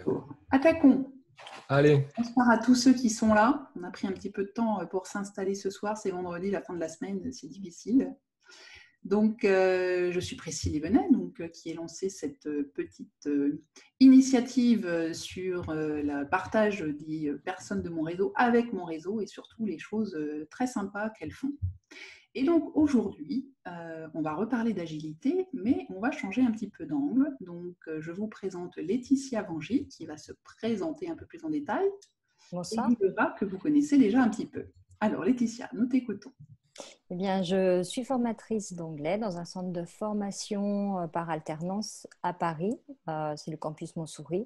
fait. Attaquons. Allez. Bonsoir à tous ceux qui sont là. On a pris un petit peu de temps pour s'installer ce soir. C'est vendredi, la fin de la semaine, c'est difficile. Donc, je suis Priscille Evenet, qui ai lancé cette petite initiative sur le partage des personnes de mon réseau avec mon réseau et surtout les choses très sympas qu'elles font. Et donc, aujourd'hui, on va reparler d'agilité, mais on va changer un petit peu d'angle. Donc, je vous présente Laetitia Vangy, qui va se présenter un peu plus en détail. Bonsoir. Et Guy Leva, que vous connaissez déjà un petit peu. Alors, Laetitia, nous t'écoutons. Eh bien, je suis formatrice d'anglais dans un centre de formation par alternance à Paris. C'est le campus Montsouris.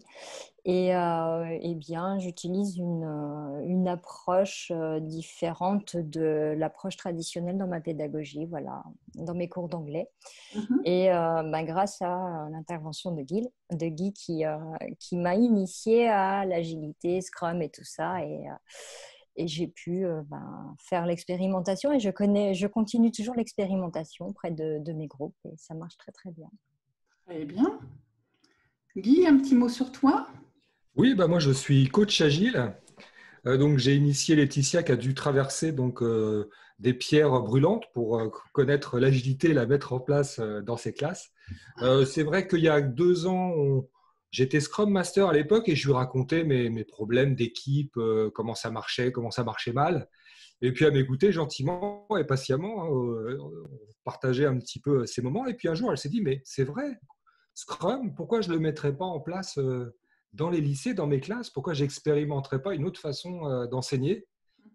Et eh bien, j'utilise une approche différente de l'approche traditionnelle dans ma pédagogie, voilà, dans mes cours d'anglais. Et grâce à l'intervention de Guy qui m'a initiée à l'agilité, Scrum et tout ça. Et j'ai pu faire l'expérimentation et je continue toujours l'expérimentation auprès de mes groupes et ça marche très très bien. Très bien. Guy, un petit mot sur toi? Oui, moi je suis coach agile. Donc j'ai initié Laetitia qui a dû traverser des pierres brûlantes pour connaître l'agilité et la mettre en place dans ses classes. C'est vrai qu'il y a 2 ans, j'étais Scrum Master à l'époque et je lui racontais mes problèmes d'équipe, comment ça marchait mal. Et puis elle m'écoutait gentiment et patiemment, on partageait un petit peu ces moments. Et puis un jour, elle s'est dit, mais c'est vrai, Scrum, pourquoi je ne le mettrais pas en place dans les lycées, dans mes classes? Pourquoi je n'expérimenterais pas une autre façon d'enseigner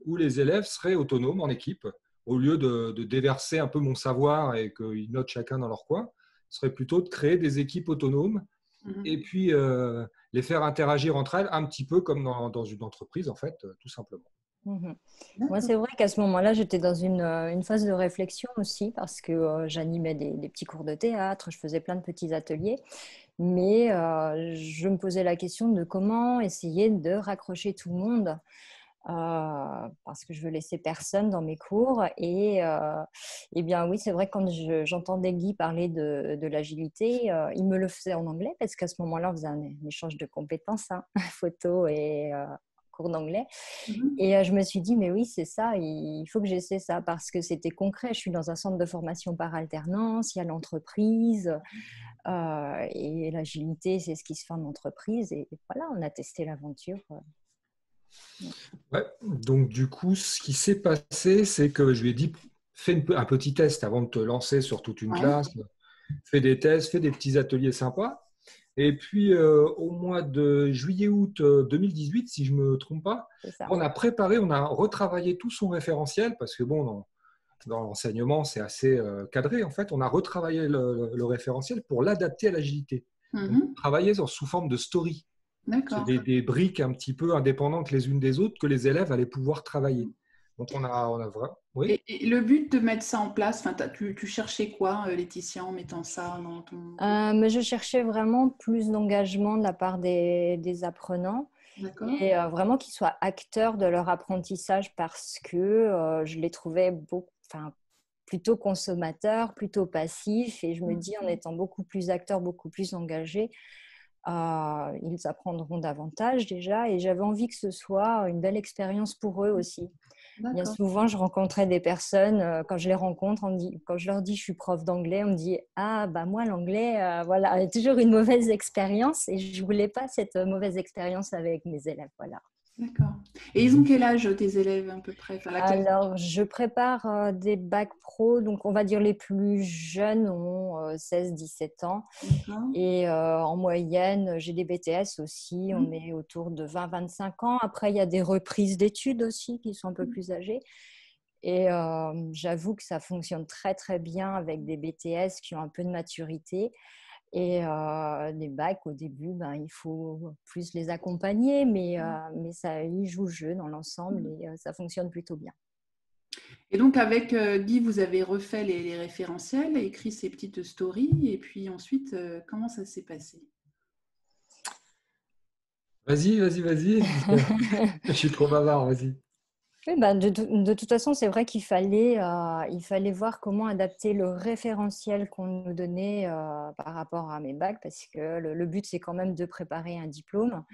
où les élèves seraient autonomes en équipe au lieu de déverser un peu mon savoir et qu'ils notent chacun dans leur coin? Ce serait plutôt de créer des équipes autonomes et puis les faire interagir entre elles un petit peu comme dans une entreprise, en fait, tout simplement. Moi, c'est vrai qu'à ce moment-là, j'étais dans une phase de réflexion aussi parce que j'animais des petits cours de théâtre, je faisais plein de petits ateliers, mais je me posais la question de comment essayer de raccrocher tout le monde parce que je veux laisser personne dans mes cours. Et bien oui, c'est vrai que quand j'entendais Guy parler de l'agilité, il me le faisait en anglais parce qu'à ce moment-là, on faisait un échange de compétences, photo et cours d'anglais. Et je me suis dit, mais oui, c'est ça, il faut que j'essaie ça parce que c'était concret. Je suis dans un centre de formation par alternance, il y a l'entreprise et l'agilité, c'est ce qui se fait en entreprise. Et voilà, on a testé l'aventure. Ouais, donc du coup, ce qui s'est passé, c'est que je lui ai dit, fais un petit test avant de te lancer sur toute une classe, fais des tests, fais des petits ateliers sympas. Et puis, au mois de juillet-août 2018, si je ne me trompe pas, on a retravaillé tout son référentiel parce que dans l'enseignement, c'est assez cadré. En fait, on a retravaillé le référentiel pour l'adapter à l'agilité. Travailler sous forme de story. C'est des briques un petit peu indépendantes les unes des autres que les élèves allaient pouvoir travailler. Donc, on a vraiment… Oui. Et le but de mettre ça en place, tu cherchais quoi, Laetitia, en mettant ça dans ton… Mais je cherchais vraiment plus d'engagement de la part des apprenants et vraiment qu'ils soient acteurs de leur apprentissage parce que je les trouvais plutôt consommateurs, plutôt passifs. Et je me dis, en étant beaucoup plus acteurs, beaucoup plus engagés, ils apprendront davantage déjà. Et j'avais envie que ce soit une belle expérience pour eux aussi. Bien souvent, je rencontrais des personnes, quand je les rencontre, quand je leur dis je suis prof d'anglais, on me dit « Ah, moi, l'anglais, voilà, toujours une mauvaise expérience. » Et je ne voulais pas cette mauvaise expérience avec mes élèves, voilà. D'accord. Et ils ont quel âge, tes élèves, à peu près? Alors, je prépare des bacs pro, donc on va dire les plus jeunes ont 16-17 ans. Et en moyenne, j'ai des BTS aussi, on est autour de 20-25 ans. Après, il y a des reprises d'études aussi qui sont un peu plus âgées. Et j'avoue que ça fonctionne très, très bien avec des BTS qui ont un peu de maturité. Et les bacs, au début, il faut plus les accompagner, mais ça, ils jouent le jeu dans l'ensemble et ça fonctionne plutôt bien. Et donc, avec Guy, vous avez refait les référentiels, écrit ces petites stories, et puis ensuite, comment ça s'est passé? Vas-y. Je suis trop bavard, vas-y. Oui, bah, de toute façon, c'est vrai il fallait voir comment adapter le référentiel qu'on nous donnait par rapport à mes bacs, parce que le but, c'est quand même de préparer un diplôme.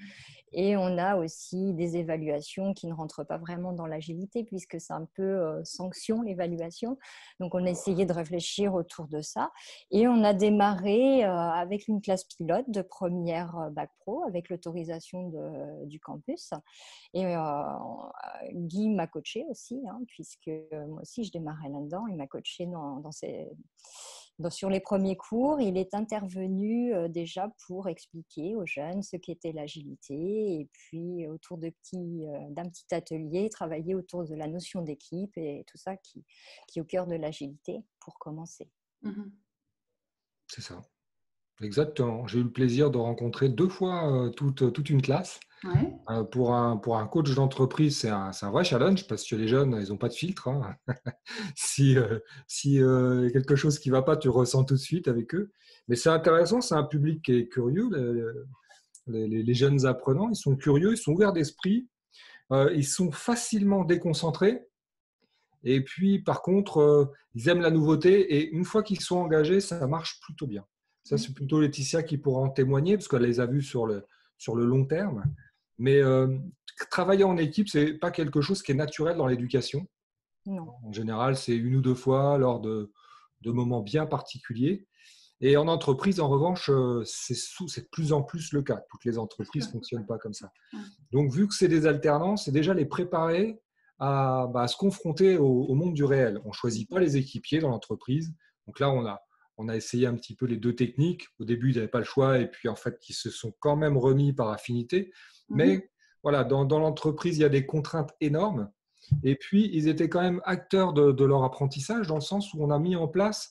Et on a aussi des évaluations qui ne rentrent pas vraiment dans l'agilité, puisque c'est un peu sanction, l'évaluation. Donc, on a essayé de réfléchir autour de ça. Et on a démarré avec une classe pilote de première bac pro, avec l'autorisation du campus. Et Guy m'a coaché aussi, hein, puisque moi aussi, je démarrais là-dedans. Il m'a coaché sur les premiers cours. Il est intervenu déjà pour expliquer aux jeunes ce qu'était l'agilité et puis autour d'un petit atelier, travailler autour de la notion d'équipe et tout ça qui est au cœur de l'agilité pour commencer. C'est ça. Exactement. J'ai eu le plaisir de rencontrer 2 fois toute une classe. Ouais. Pour un coach d'entreprise, c'est un vrai challenge parce que les jeunes, ils n'ont pas de filtre, hein. Si quelque chose qui ne va pas, tu ressens tout de suite avec eux. Mais c'est intéressant, c'est un public qui est curieux. Les jeunes apprenants, ils sont curieux, ils sont ouverts d'esprit, ils sont facilement déconcentrés. Et puis, par contre, ils aiment la nouveauté. Et une fois qu'ils sont engagés, ça marche plutôt bien. Ça, c'est plutôt Laetitia qui pourra en témoigner parce qu'elle les a vus sur le long terme. Mais travailler en équipe, ce n'est pas quelque chose qui est naturel dans l'éducation. Non. En général, c'est 1 ou 2 fois lors de moments bien particuliers. Et en entreprise, en revanche, c'est de plus en plus le cas. Toutes les entreprises ne fonctionnent pas comme ça. Donc, vu que c'est des alternances, c'est déjà les préparer à se confronter au monde du réel. On ne choisit pas les équipiers dans l'entreprise. Donc là, on a essayé un petit peu les 2 techniques. Au début, ils n'avaient pas le choix et puis en fait, ils se sont quand même remis par affinité. Mais voilà, dans l'entreprise, il y a des contraintes énormes. Et puis, ils étaient quand même acteurs de leur apprentissage dans le sens où on a mis en place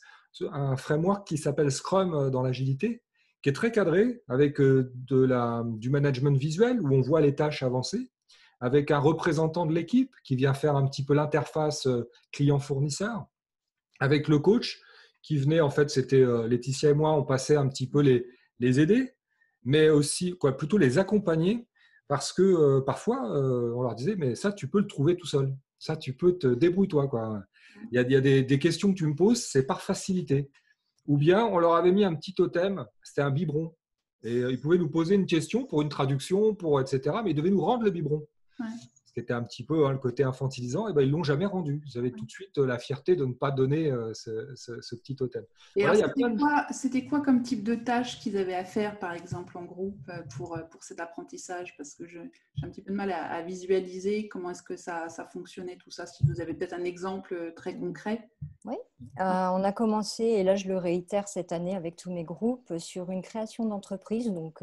un framework qui s'appelle Scrum dans l'agilité, qui est très cadré avec du management visuel où on voit les tâches avancer, avec un représentant de l'équipe qui vient faire un petit peu l'interface client-fournisseur, avec le coach qui venait, en fait, c'était Laetitia et moi, on passait un petit peu les aider, mais aussi plutôt les accompagner parce que parfois, on leur disait, mais ça, tu peux le trouver tout seul. Ça, tu peux te débrouiller-toi, quoi. Il y a des questions que tu me poses, c'est par facilité. Ou bien, on leur avait mis un petit totem, c'était un biberon. Et ils pouvaient nous poser une question pour une traduction, etc. Mais ils devaient nous rendre le biberon. Ouais. Ce qui était un petit peu le côté infantilisant. Et ben, ils ne l'ont jamais rendu. Ils avaient tout de suite la fierté de ne pas donner ce petit totem. Et Voilà, alors, c'était quoi comme type de tâches qu'ils avaient à faire, par exemple, en groupe pour cet apprentissage? Parce que j'ai un petit peu de mal à visualiser comment est-ce que ça fonctionnait, tout ça. Si vous avez peut-être un exemple très concret. Oui, on a commencé, et là je le réitère cette année avec tous mes groupes, sur une création d'entreprise. Donc,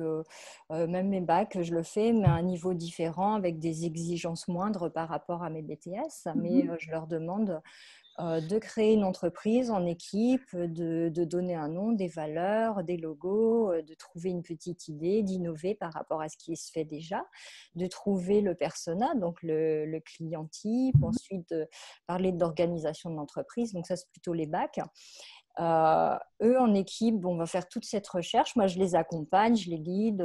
même mes bacs, je le fais, mais à un niveau différent, avec des exigences moindres par rapport à mes BTS. Mais je leur demande de créer une entreprise en équipe, de donner un nom, des valeurs, des logos, de trouver une petite idée, d'innover par rapport à ce qui se fait déjà, de trouver le persona, donc le client type, ensuite de parler d'organisation de l'entreprise, donc ça c'est plutôt les bacs. Eux en équipe, on va faire toute cette recherche. Moi je les accompagne, je les guide,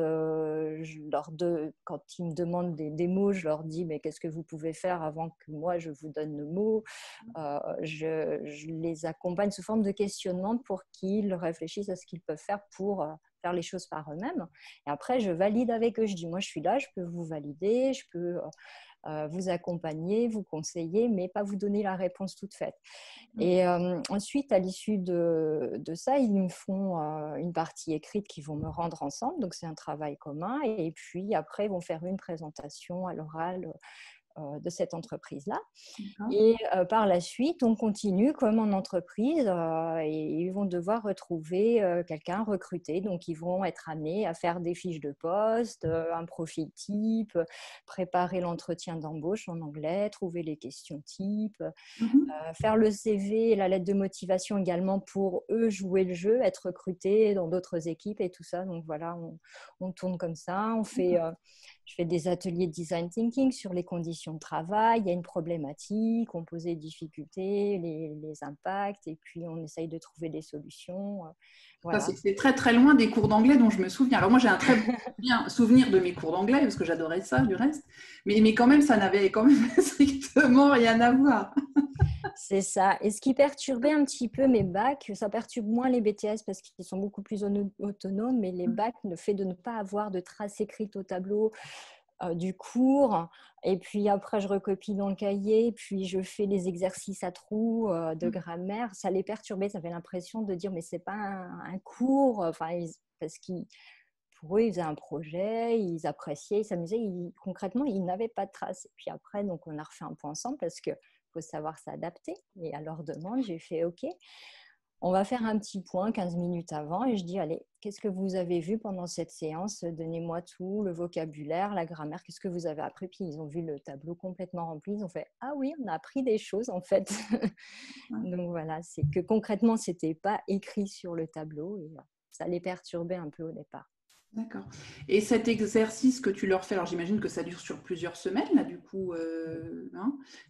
quand ils me demandent des mots, je leur dis mais qu'est-ce que vous pouvez faire avant que moi je vous donne le mot. Je les accompagne sous forme de questionnement pour qu'ils réfléchissent à ce qu'ils peuvent faire pour faire les choses par eux-mêmes. Et après je valide avec eux, je dis moi je suis là, je peux vous valider, je peux vous accompagner, vous conseiller, mais pas vous donner la réponse toute faite. Et ensuite, à l'issue de ça, ils me font une partie écrite qu'ils vont me rendre ensemble. Donc, c'est un travail commun. Et puis, après, ils vont faire une présentation à l'oral de cette entreprise-là. Et par la suite, on continue comme en entreprise et ils vont devoir retrouver quelqu'un recruté. Donc, ils vont être amenés à faire des fiches de poste, un profil type, préparer l'entretien d'embauche en anglais, trouver les questions types, faire le CV et la lettre de motivation également pour eux jouer le jeu, être recrutés dans d'autres équipes et tout ça. Donc, voilà, on tourne comme ça. Je fais des ateliers de design thinking sur les conditions conditions de travail, il y a une problématique, on pose les difficultés, les impacts, et puis on essaye de trouver des solutions. Voilà. C'est très très loin des cours d'anglais dont je me souviens. Alors moi j'ai un très bon souvenir de mes cours d'anglais parce que j'adorais ça du reste, mais quand même ça n'avait quand même strictement rien à voir. C'est ça. Et ce qui perturbait un petit peu mes bacs, ça perturbe moins les BTS parce qu'ils sont beaucoup plus autonomes, mais les bacs, le fait de ne pas avoir de traces écrites au tableau du cours, et puis après je recopie dans le cahier, puis je fais les exercices à trous de grammaire, ça les perturbait, ça avait l'impression de dire mais c'est pas un cours, parce qu'ils pour eux, ils faisaient un projet, ils appréciaient, ils s'amusaient. Concrètement, ils n'avaient pas de traces. Et puis après, donc, on a refait un point ensemble parce qu'il faut savoir s'adapter. Et à leur demande, j'ai fait OK, on va faire un petit point 15 minutes avant. Et je dis, allez, qu'est-ce que vous avez vu pendant cette séance? Donnez-moi tout, le vocabulaire, la grammaire, qu'est-ce que vous avez appris? Puis ils ont vu le tableau complètement rempli. Ils ont fait, ah oui, on a appris des choses en fait. Donc voilà, c'est que concrètement, ce n'était pas écrit sur le tableau. Et ça les perturbait un peu au départ. D'accord. Et cet exercice que tu leur fais, alors j'imagine que ça dure sur plusieurs semaines, là, du coup,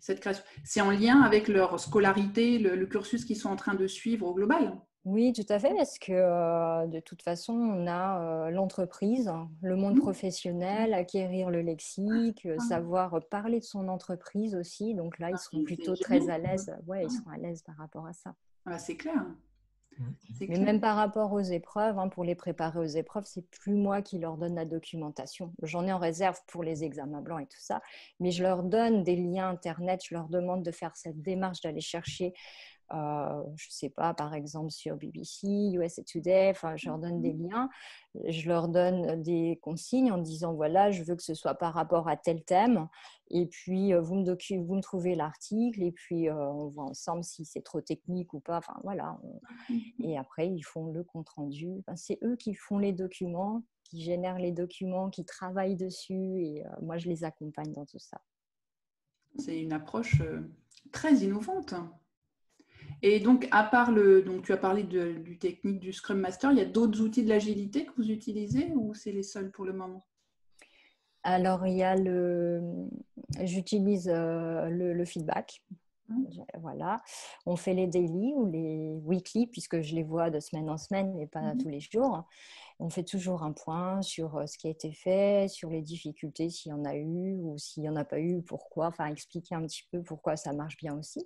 cette création, c'est en lien avec leur scolarité, le cursus qu'ils sont en train de suivre au global? Oui, tout à fait, parce que de toute façon, on a l'entreprise, le monde professionnel, acquérir le lexique, savoir parler de son entreprise aussi. Donc là, ils seront plutôt très à l'aise. Ouais, ils seront à l'aise par rapport à ça. Ah, c'est clair. Mais même par rapport aux épreuves, pour les préparer aux épreuves, c'est plus moi qui leur donne la documentation. J'en ai en réserve pour les examens blancs et tout ça, mais je leur donne des liens Internet, je leur demande de faire cette démarche d'aller chercher, je ne sais pas, par exemple sur BBC, USA Today, je leur donne des liens, je leur donne des consignes en disant, voilà, je veux que ce soit par rapport à tel thème, et puis vous me trouvez l'article, et puis on voit ensemble si c'est trop technique ou pas, voilà. Et après, ils font le compte-rendu. C'est eux qui font les documents, qui génèrent les documents, qui travaillent dessus, et moi, je les accompagne dans tout ça. C'est une approche très innovante. Et donc, à part donc tu as parlé du technique du Scrum Master, il y a d'autres outils de l'agilité que vous utilisez ou c'est les seuls pour le moment? Alors, j'utilise le feedback. Voilà, on fait les daily ou les weekly puisque je les vois de semaine en semaine et pas tous les jours. On fait toujours un point sur ce qui a été fait, sur les difficultés s'il y en a eu ou s'il n'y en a pas eu, pourquoi, expliquer un petit peu pourquoi ça marche bien aussi.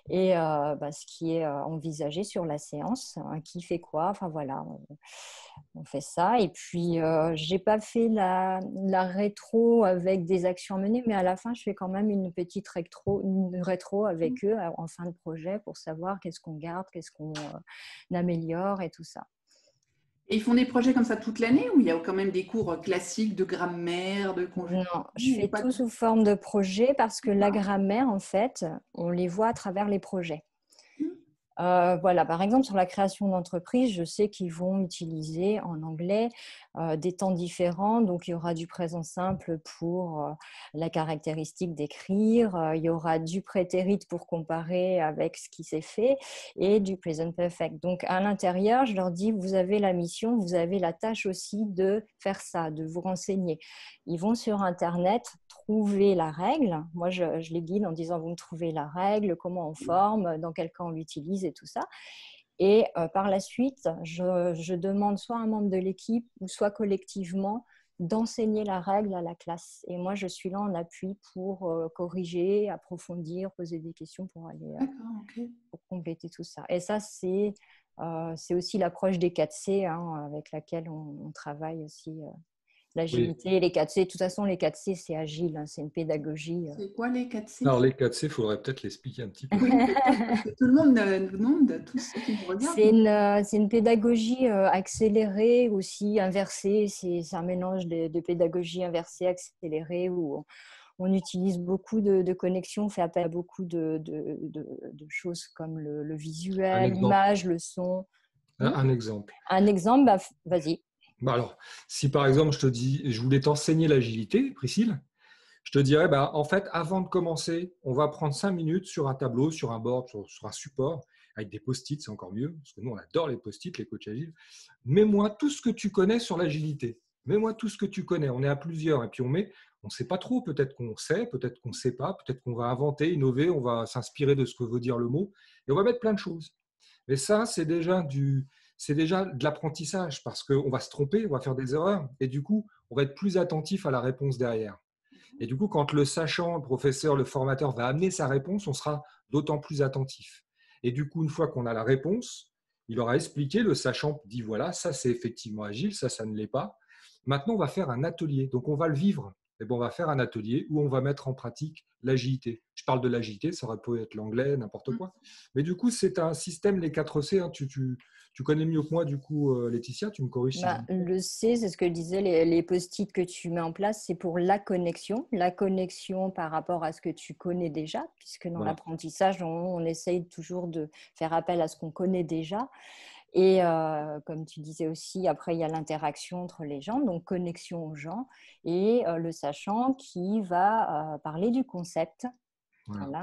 Et ce qui est envisagé sur la séance, qui fait quoi, voilà, on fait ça. Et puis, je n'ai pas fait la rétro avec des actions menées, mais à la fin, je fais quand même une petite rétro avec eux en fin de projet pour savoir qu'est-ce qu'on garde, qu'est-ce qu'on améliore et tout ça. Et ils font des projets comme ça toute l'année ou il y a quand même des cours classiques de grammaire, de conjugaison? Non, je fais tout sous forme de projet parce que la grammaire, en fait, on les voit à travers les projets. Voilà, par exemple, sur la création d'entreprise, je sais qu'ils vont utiliser en anglais des temps différents. Donc, il y aura du présent simple pour la caractéristique d'écrire. Il y aura du prétérit pour comparer avec ce qui s'est fait et du present perfect. Donc, à l'intérieur, je leur dis, vous avez la mission, vous avez la tâche aussi de faire ça, de vous renseigner. Ils vont sur Internet trouver la règle. Moi, je les guide en disant, vous me trouvez la règle, comment on forme, dans quel cas on l'utilise et tout ça. Et par la suite, je demande soit à un membre de l'équipe ou soit collectivement d'enseigner la règle à la classe. Et moi, je suis là en appui pour corriger, approfondir, poser des questions pour aller pour compléter tout ça. Et ça, c'est aussi l'approche des 4C avec laquelle on travaille aussi. L'agilité, les 4C. De toute façon, les 4C, c'est agile, c'est une pédagogie. C'est quoi les 4C? Alors, les 4C, il faudrait peut-être l'expliquer un petit peu. Oui, parce que tout le monde nous demande, tous ceux qui nous regardent. C'est une pédagogie accélérée, aussi inversée. C'est un mélange de pédagogie inversée, accélérée, où on utilise beaucoup de connexions, on fait appel à beaucoup de choses comme le visuel, l'image, le son. Un exemple. Un exemple, vas-y. Alors, si par exemple, je te dis, je voulais t'enseigner l'agilité, Priscille, je te dirais, en fait, avant de commencer, on va prendre 5 minutes sur un tableau, sur un board, sur un support, avec des post-it, c'est encore mieux, parce que nous, on adore les post-it, les coachs agiles. Mets-moi tout ce que tu connais sur l'agilité. Mets-moi tout ce que tu connais. On est à plusieurs. Et puis, on ne sait pas trop. Peut-être qu'on sait, peut-être qu'on ne sait pas. Peut-être qu'on va inventer, innover. On va s'inspirer de ce que veut dire le mot. Et on va mettre plein de choses. Mais ça, c'est déjà de l'apprentissage parce qu'on va se tromper, on va faire des erreurs. Et du coup, on va être plus attentif à la réponse derrière. Et du coup, quand le sachant, le professeur, le formateur va amener sa réponse, on sera d'autant plus attentif. Et du coup, une fois qu'on a la réponse, il aura expliqué, le sachant dit voilà, ça c'est effectivement agile, ça ne l'est pas. Maintenant, on va faire un atelier. Donc, on va le vivre. Et bon, on va faire un atelier où on va mettre en pratique l'agilité. Je parle de l'agilité, ça aurait pu être l'anglais, n'importe quoi. Mais du coup, c'est un système, les 4C. Hein, tu connais mieux que moi, du coup, Laetitia, tu me corriges si Le C, c'est ce que disaient les post-it que tu mets en place, c'est pour la connexion par rapport à ce que tu connais déjà, puisque dans l'apprentissage, on essaye toujours de faire appel à ce qu'on connaît déjà. Et comme tu disais aussi, après, il y a l'interaction entre les gens, donc connexion aux gens, et le sachant qui va parler du concept. Voilà.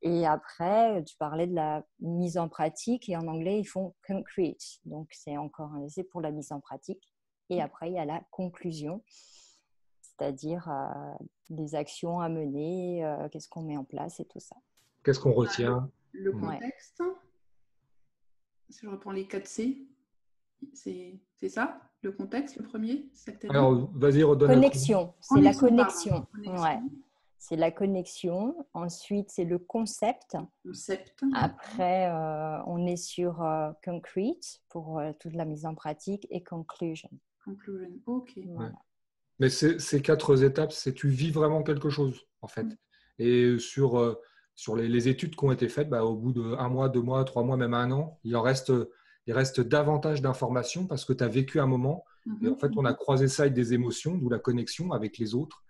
Et après, tu parlais de la mise en pratique, et en anglais, ils font concrete. Donc, c'est encore un essai pour la mise en pratique. Et après, il y a la conclusion, c'est-à-dire des actions à mener, qu'est-ce qu'on met en place et tout ça. Qu'est-ce qu'on retient? Le contexte. Si je reprends les 4C, c'est ça, le contexte, le premier? Alors, vas-y, redonne. Connexion, c'est la connexion. Ouais. C'est la connexion. Ensuite, c'est le concept. Après, on est sur concrete pour toute la mise en pratique et conclusion. Conclusion, ok. Voilà. Mais ces 4 étapes, c'est tu vis vraiment quelque chose, en fait. Et sur les études qui ont été faites, au bout de 1 mois, 2 mois, 3 mois, même 1 an, il reste davantage d'informations parce que tu as vécu un moment. Et en fait, on a croisé ça avec des émotions, d'où la connexion avec les autres.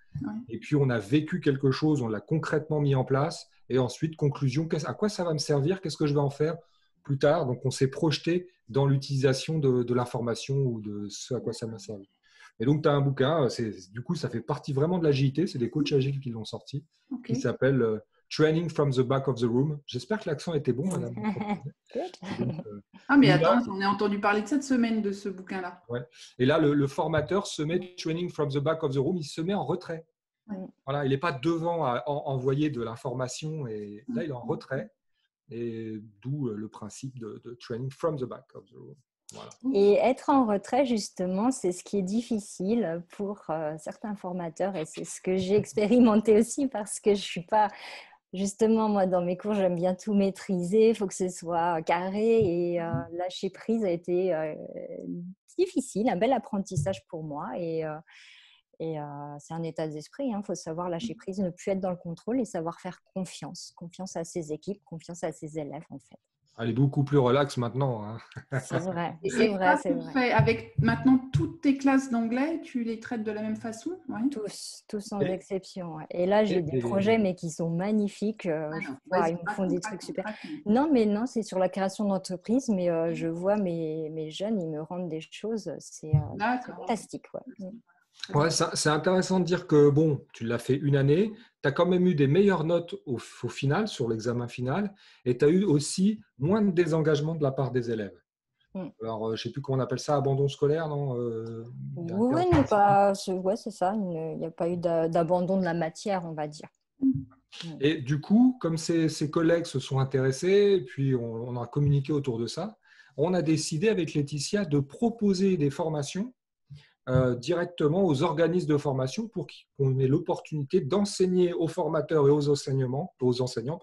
Et puis, on a vécu quelque chose, on l'a concrètement mis en place. Et ensuite, conclusion, à quoi ça va me servir? Qu'est-ce que je vais en faire plus tard? Donc, on s'est projeté dans l'utilisation de l'information ou de ce à quoi ça m'a servi. Et donc, tu as un bouquin, du coup, ça fait partie vraiment de l'agilité. C'est des coachs agiles qui l'ont sorti, qui s'appelle Training from the Back of the Room. J'espère que l'accent était bon, madame. Mais attends, on a entendu parler de cette semaine de ce bouquin-là. Ouais. Et là, le formateur se met Training from the Back of the Room, il se met en retrait. Voilà, il n'est pas devant à envoyer de l'information, et là, il est en retrait. Et d'où le principe de Training from the Back of the Room. Voilà. Et être en retrait, justement, c'est ce qui est difficile pour certains formateurs, et c'est ce que j'ai expérimenté aussi parce que je ne suis pas… Justement, moi, dans mes cours, j'aime bien tout maîtriser, il faut que ce soit carré, et lâcher prise a été difficile, un bel apprentissage pour moi, et c'est un état d'esprit, il faut savoir lâcher prise, ne plus être dans le contrôle et savoir faire confiance à ses équipes, confiance à ses élèves, en fait. Elle est beaucoup plus relaxe maintenant. Hein. C'est vrai, c'est vrai. Avec maintenant toutes tes classes d'anglais, tu les traites de la même façon? Tous sans exception. Ouais. Et là, j'ai des projets, mais qui sont magnifiques. Ils me font des trucs super. Non, c'est sur la création d'entreprise, mais je vois mes jeunes, ils me rendent des choses, c'est fantastique. Ouais, c'est intéressant de dire que, bon, tu l'as fait 1 année, tu as quand même eu des meilleures notes au final, sur l'examen final, et tu as eu aussi moins de désengagement de la part des élèves. Alors, je ne sais plus comment on appelle ça, abandon scolaire, non? Oui, c'est ça, il n'y a pas eu d'abandon de la matière, on va dire. Et du coup, comme ces collègues se sont intéressés, et puis on a communiqué autour de ça, on a décidé avec Laetitia de proposer des formations directement aux organismes de formation pour qu'on ait l'opportunité d'enseigner aux formateurs et aux enseignants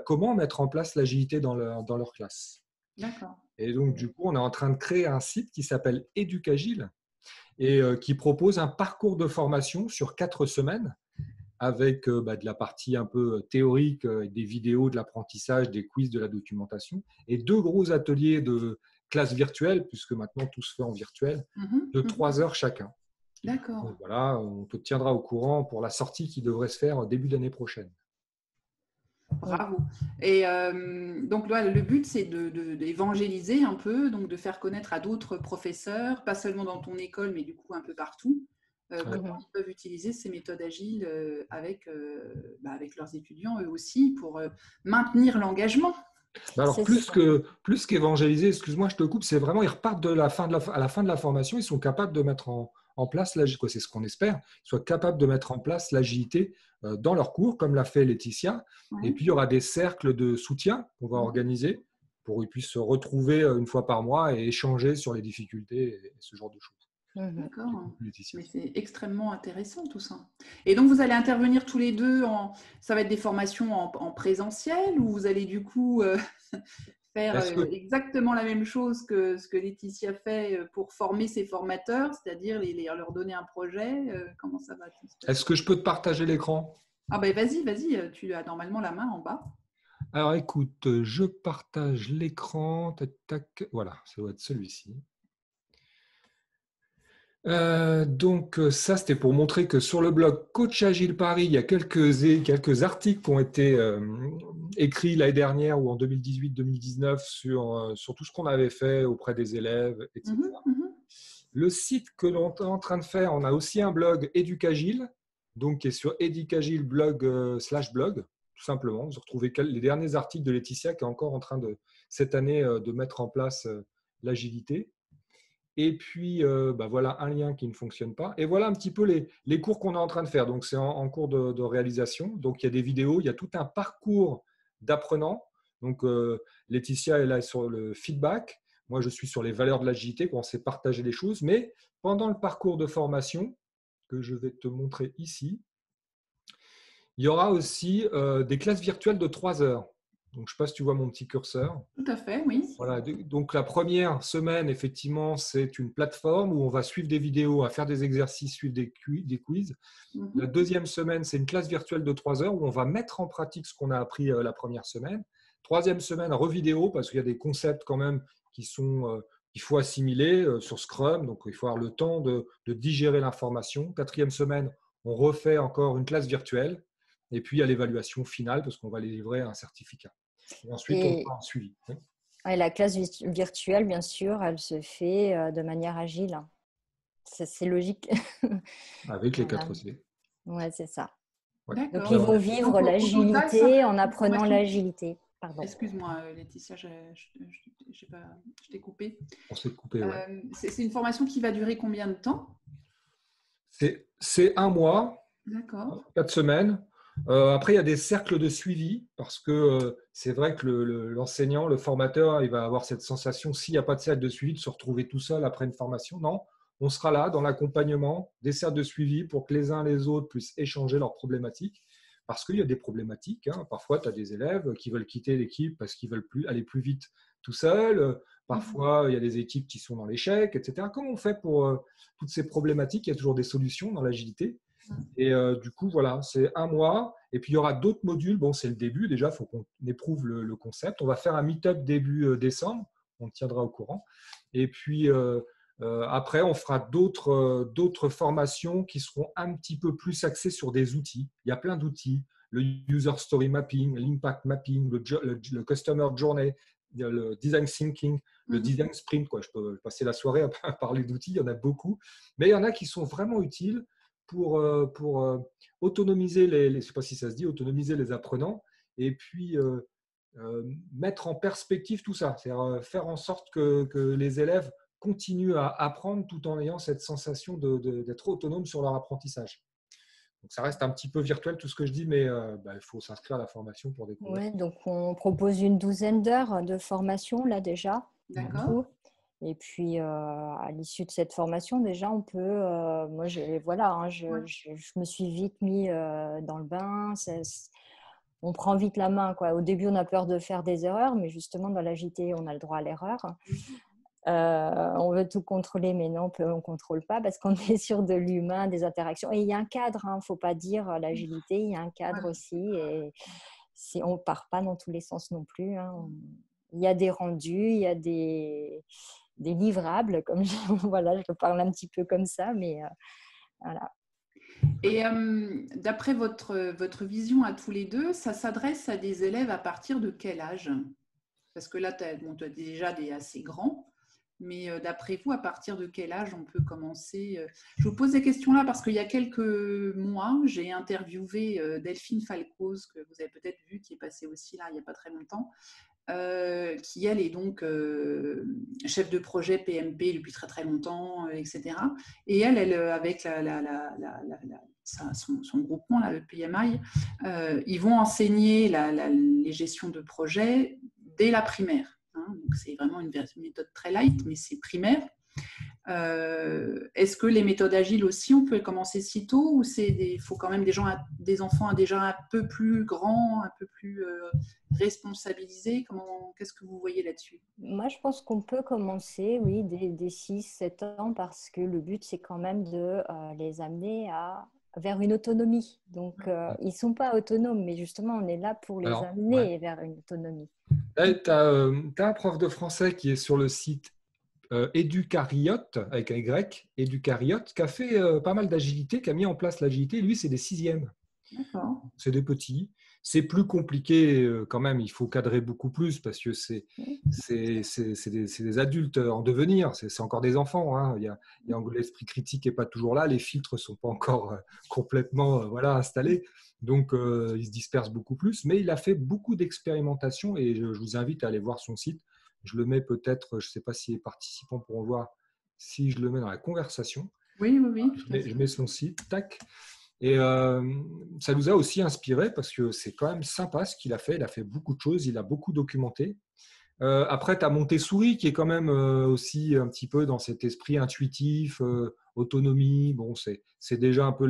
comment mettre en place l'agilité dans leur classe. D'accord. Et donc, du coup, on est en train de créer un site qui s'appelle Educagile et qui propose un parcours de formation sur 4 semaines avec de la partie un peu théorique, des vidéos, de l'apprentissage, des quiz, de la documentation, et 2 gros ateliers de classe virtuelle, puisque maintenant tout se fait en virtuel, de 3 heures chacun. D'accord. Donc voilà, on te tiendra au courant pour la sortie qui devrait se faire début d'année prochaine. Bravo. Et donc là, le but, c'est d'évangéliser un peu, donc de faire connaître à d'autres professeurs, pas seulement dans ton école, mais du coup un peu partout, comment ils peuvent utiliser ces méthodes agiles avec leurs étudiants, eux aussi, pour maintenir l'engagement. Alors, plus qu'évangéliser, excuse-moi, je te coupe, c'est vraiment, ils repartent à la fin de la formation, ils sont capables de mettre en place l'agilité. C'est ce qu'on espère, qu'ils soient capables de mettre en place l'agilité dans leurs cours, comme l'a fait Laetitia. Ouais. Et puis, il y aura des cercles de soutien qu'on va organiser pour qu'ils puissent se retrouver une fois par mois et échanger sur les difficultés et ce genre de choses. D'accord. Mais c'est extrêmement intéressant tout ça. Et donc, vous allez intervenir tous les deux, ça va être des formations en présentiel ou vous allez du coup faire exactement la même chose que ce que Laetitia fait pour former ses formateurs, c'est-à-dire leur donner un projet. Comment ça va? Est-ce que je peux te partager l'écran? Ah ben vas-y, tu as normalement la main en bas. Alors écoute, je partage l'écran. Tac, tac. Voilà, ça doit être celui-ci. Donc ça, c'était pour montrer que sur le blog Coach Agile Paris, il y a quelques articles qui ont été écrits l'année dernière ou en 2018-2019 sur tout ce qu'on avait fait auprès des élèves, etc. Le site que l'on est en train de faire, on a aussi un blog Educagile, donc qui est sur Educagile blog/blog, tout simplement. Vous retrouvez les derniers articles de Laetitia qui est encore en train cette année de mettre en place l'agilité. Et puis, voilà un lien qui ne fonctionne pas. Et voilà un petit peu les cours qu'on est en train de faire. Donc, c'est en cours de réalisation. Donc, il y a des vidéos, il y a tout un parcours d'apprenants. Donc, Laetitia est là sur le feedback. Moi, je suis sur les valeurs de l'agilité, quand on sait partager les choses. Mais pendant le parcours de formation, que je vais te montrer ici, il y aura aussi des classes virtuelles de 3 heures. Donc, je ne sais pas si tu vois mon petit curseur. Tout à fait, oui. Voilà, donc la première semaine, effectivement, c'est une plateforme où on va suivre des vidéos, à faire des exercices, suivre des quiz. La deuxième semaine, c'est une classe virtuelle de 3 heures où on va mettre en pratique ce qu'on a appris la première semaine. Troisième semaine, revidéo, parce qu'il y a des concepts quand même qu'il faut assimiler sur Scrum, donc il faut avoir le temps de digérer l'information. Quatrième semaine, on refait encore une classe virtuelle. Et puis, il y a l'évaluation finale, parce qu'on va les livrer un certificat. Et ensuite, on fera un suivi. Et la classe virtuelle, bien sûr, elle se fait de manière agile. C'est logique. Avec les 4 C. Ouais, c'est ça. Ouais. Donc, ils vont vivre l'agilité en apprenant l'agilité. Excuse-moi, Laetitia, je t'ai coupé. On s'est coupé, ouais. C'est une formation qui va durer combien de temps? C'est 1 mois, D'accord. 4 semaines. Après, il y a des cercles de suivi parce que c'est vrai que l'enseignant, le formateur, il va avoir cette sensation, s'il n'y a pas de cercle de suivi, de se retrouver tout seul après une formation. Non, on sera là dans l'accompagnement, des cercles de suivi pour que les uns les autres puissent échanger leurs problématiques. Parce qu'il y a des problématiques. Parfois, tu as des élèves qui veulent quitter l'équipe parce qu'ils veulent aller plus vite tout seuls. Parfois, il y a des équipes qui sont dans l'échec, etc. Comment on fait pour toutes ces problématiques? Il y a toujours des solutions dans l'agilité. Et du coup, voilà, c'est 1 mois. Et puis, il y aura d'autres modules. Bon, c'est le début. Déjà, il faut qu'on éprouve le concept. On va faire un meet-up début décembre. On tiendra au courant. Et puis, après, on fera d'autres formations qui seront un petit peu plus axées sur des outils. Il y a plein d'outils. Le user story mapping, l'impact mapping, le customer journey, le design thinking, le design sprint. Je peux passer la soirée à parler d'outils. Il y en a beaucoup. Mais il y en a qui sont vraiment utiles pour autonomiser je ne sais pas si ça se dit, autonomiser les apprenants et puis mettre en perspective tout ça, c'est-à-dire faire en sorte que les élèves continuent à apprendre tout en ayant cette sensation d'être autonomes sur leur apprentissage. Donc ça reste un petit peu virtuel tout ce que je dis, mais il faut s'inscrire à la formation pour découvrir. Ouais, donc on propose une douzaine d'heures de formation là déjà. D'accord. Et puis, à l'issue de cette formation, déjà, on peut… moi, je me suis vite mis dans le bain. On prend vite la main, quoi. Au début, on a peur de faire des erreurs, mais justement, dans l'agilité, on a le droit à l'erreur. On veut tout contrôler, mais non, on ne contrôle pas parce qu'on est sur de l'humain, des interactions. Et il y a un cadre, il ne faut pas dire l'agilité, il y a un cadre aussi. Et on ne part pas dans tous les sens non plus. Il y a des rendus, il y a des livrables, comme je parle un petit peu comme ça, mais voilà. Et d'après votre vision à tous les deux, ça s'adresse à des élèves à partir de quel âge? Parce que là, tu as déjà des assez grands, mais d'après vous, à partir de quel âge on peut commencer? Je vous pose ces questions-là parce qu'il y a quelques mois, j'ai interviewé Delphine Falcoz, que vous avez peut-être vu, qui est passée aussi là il n'y a pas très longtemps, qui elle est donc chef de projet PMP depuis très très longtemps, etc. Et elle avec son groupement, là, le PMI, ils vont enseigner les gestions de projet dès la primaire. Hein. Donc c'est vraiment une méthode très light, mais c'est primaire. Est-ce que les méthodes agiles aussi, on peut commencer si tôt ou il faut quand même des enfants déjà un peu plus grands, un peu plus responsabilisés? Qu'est-ce que vous voyez là-dessus? Moi, je pense qu'on peut commencer, oui, dès 6-7 ans, parce que le but, c'est quand même de les amener vers une autonomie. Donc, ils ne sont pas autonomes, mais justement, on est là pour les amener vers une autonomie. Tu as un prof de français qui est sur le site Educariote, avec un Y, Educariote, qui a fait pas mal d'agilité, qui a mis en place l'agilité. Lui, c'est des 6e. D'accord. C'est des petits. C'est plus compliqué quand même. Il faut cadrer beaucoup plus parce que c'est des adultes en devenir. C'est encore des enfants. Hein. Il y a l'esprit critique n'est pas toujours là. Les filtres ne sont pas encore complètement installés. Donc, il se disperse beaucoup plus. Mais il a fait beaucoup d'expérimentations et je vous invite à aller voir son site. Je le mets peut-être, je ne sais pas si les participants pourront voir, si je le mets dans la conversation. Oui. Je mets son site, tac. Et ça nous a aussi inspiré parce que c'est quand même sympa ce qu'il a fait. Il a fait beaucoup de choses, il a beaucoup documenté. Après, tu as Montessori qui est quand même aussi un petit peu dans cet esprit intuitif, autonomie. Bon, c'est déjà un peu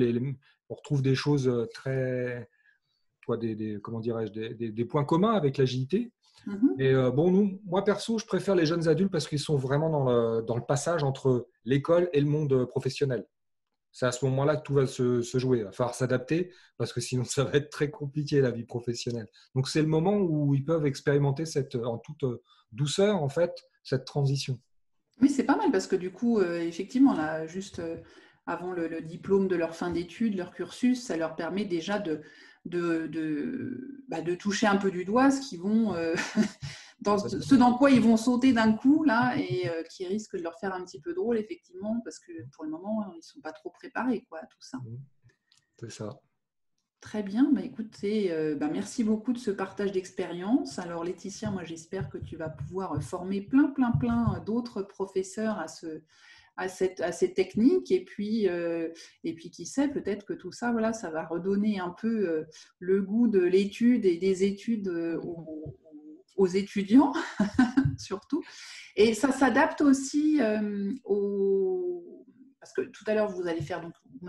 on retrouve des choses très, comment dirais-je, des points communs avec l'agilité. Et moi perso, je préfère les jeunes adultes parce qu'ils sont vraiment dans le passage entre l'école et le monde professionnel. C'est à ce moment-là que tout va se jouer. Il va falloir s'adapter parce que sinon, ça va être très compliqué la vie professionnelle. Donc, c'est le moment où ils peuvent expérimenter en toute douceur, en fait, cette transition. Oui, c'est pas mal parce que du coup, effectivement, là, juste avant le diplôme de leur fin d'études, leur cursus, ça leur permet déjà de toucher un peu du doigt ce dans quoi ils vont sauter d'un coup là et qui risque de leur faire un petit peu drôle effectivement parce que pour le moment ils sont pas trop préparés à tout ça. C'est ça. Très bien, écoutez, merci beaucoup de ce partage d'expérience. Alors Laetitia, moi j'espère que tu vas pouvoir former plein d'autres professeurs à ces techniques et puis qui sait, peut-être que tout ça, ça va redonner un peu le goût de l'étude et des études aux étudiants surtout. Et ça s'adapte aussi parce que tout à l'heure, vous m'avez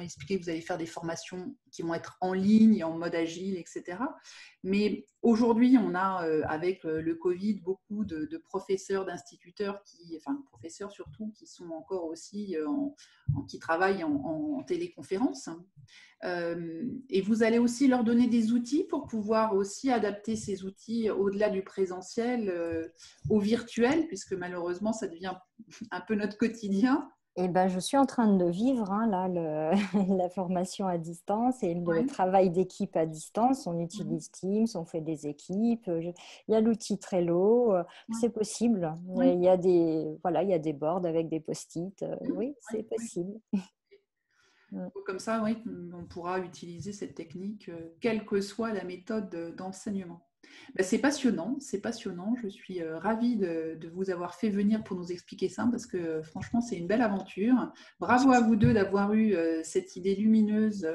expliqué que vous allez faire des formations qui vont être en ligne, en mode agile, etc. Mais aujourd'hui, on a, avec le Covid, beaucoup de professeurs, d'instituteurs, professeurs surtout, qui sont encore aussi, qui travaillent en téléconférence. Et vous allez aussi leur donner des outils pour pouvoir aussi adapter ces outils au-delà du présentiel, au virtuel, puisque malheureusement, ça devient un peu notre quotidien. Je suis en train de vivre la formation à distance et le travail d'équipe à distance. On utilise Teams, on fait des équipes. Il y a l'outil Trello, c'est possible. Il y a des boards avec des post-it. Oui, c'est possible. Comme ça, on pourra utiliser cette technique, quelle que soit la méthode d'enseignement. C'est passionnant. Je suis ravie de vous avoir fait venir pour nous expliquer ça parce que franchement, c'est une belle aventure. Bravo à vous deux d'avoir eu cette idée lumineuse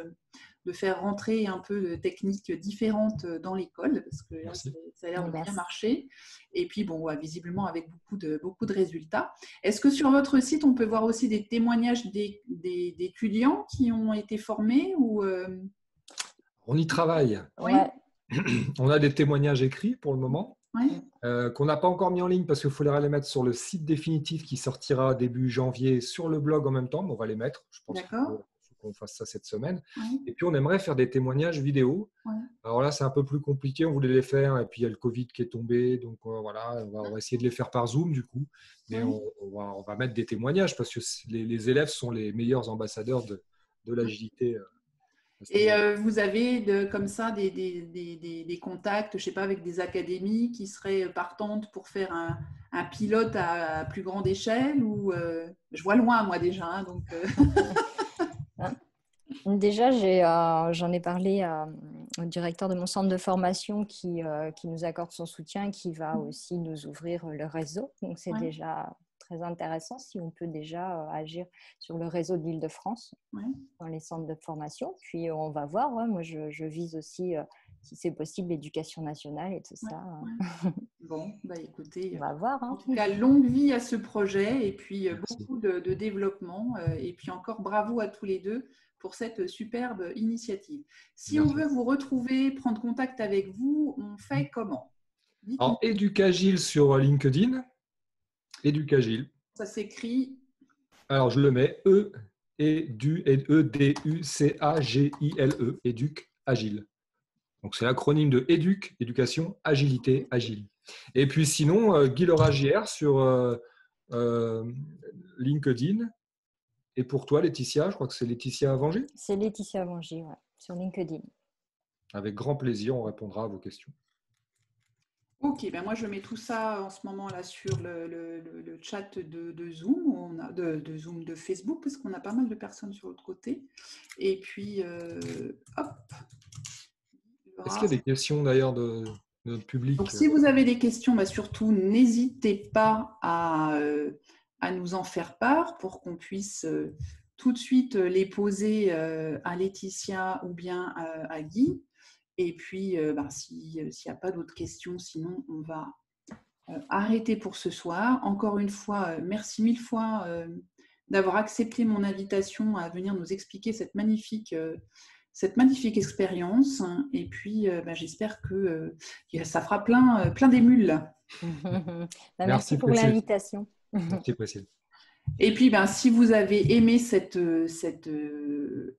de faire rentrer un peu de techniques différentes dans l'école parce que là, ça a l'air de bien marcher. Et puis, visiblement, avec beaucoup de résultats. Est-ce que sur votre site, on peut voir aussi des témoignages d'étudiants qui ont été formés ou On y travaille. Oui. On a des témoignages écrits pour le moment, qu'on n'a pas encore mis en ligne parce qu'il faut les mettre sur le site définitif qui sortira début janvier sur le blog en même temps. Mais on va les mettre. Je pense qu'il faut qu'on fasse ça cette semaine. Et puis, on aimerait faire des témoignages vidéo. Alors là, c'est un peu plus compliqué. On voulait les faire et puis il y a le Covid qui est tombé. Donc, on va essayer de les faire par Zoom du coup. Mais on va mettre des témoignages parce que les élèves sont les meilleurs ambassadeurs de l'agilité. Et vous avez comme ça des contacts, je sais pas, avec des académies qui seraient partantes pour faire un pilote à plus grande échelle ou je vois loin moi déjà, donc. Déjà, j'en ai parlé au directeur de mon centre de formation qui nous accorde son soutien, qui va aussi nous ouvrir le réseau. Donc, c'est déjà très intéressant si on peut déjà agir sur le réseau de l'Île-de-France dans les centres de formation. Puis, on va voir. Moi, je vise aussi, si c'est possible, l'éducation nationale et tout ça. Bon, écoutez, on va voir. En tout cas, longue vie à ce projet et puis beaucoup de développement. Et puis encore bravo à tous les deux pour cette superbe initiative. Si on veut vous retrouver, prendre contact avec vous, on fait comment? Alors, Educagile sur LinkedIn. Educagile. Ça s'écrit. Alors, je le mets E-D-U-C-A-G-I-L-E. Éduc Agile. Donc, c'est l'acronyme de Éduc, éducation, agilité, agile. Et puis sinon, Guy Laura JR sur LinkedIn. Et pour toi, Laetitia, je crois que c'est Laetitia Avanger. C'est Laetitia Avanger, sur LinkedIn. Avec grand plaisir, on répondra à vos questions. Ok, moi je mets tout ça en ce moment-là sur le chat de Zoom, de Zoom de Facebook, parce qu'on a pas mal de personnes sur l'autre côté. Et puis, hop. Est-ce qu'il y a des questions d'ailleurs de notre public? Donc, si vous avez des questions, surtout n'hésitez pas à nous en faire part pour qu'on puisse tout de suite les poser à Laetitia ou bien à Guy. Et puis, s'il n'y a pas d'autres questions, sinon on va arrêter pour ce soir. Encore une fois, merci mille fois d'avoir accepté mon invitation à venir nous expliquer cette magnifique expérience. Et puis, j'espère que ça fera plein d'émules. Merci pour l'invitation. Merci, Priscille. Et puis, si vous avez aimé cette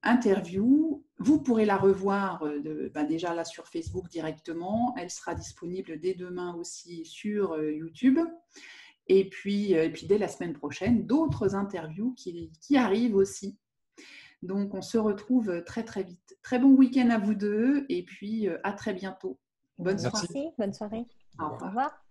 interview, vous pourrez la revoir déjà là sur Facebook directement. Elle sera disponible dès demain aussi sur YouTube. Et puis, dès la semaine prochaine, d'autres interviews qui arrivent aussi. Donc, on se retrouve très, très vite. Très bon week-end à vous deux et puis à très bientôt. Bonne soirée. Merci, bonne soirée. Au revoir. Au revoir.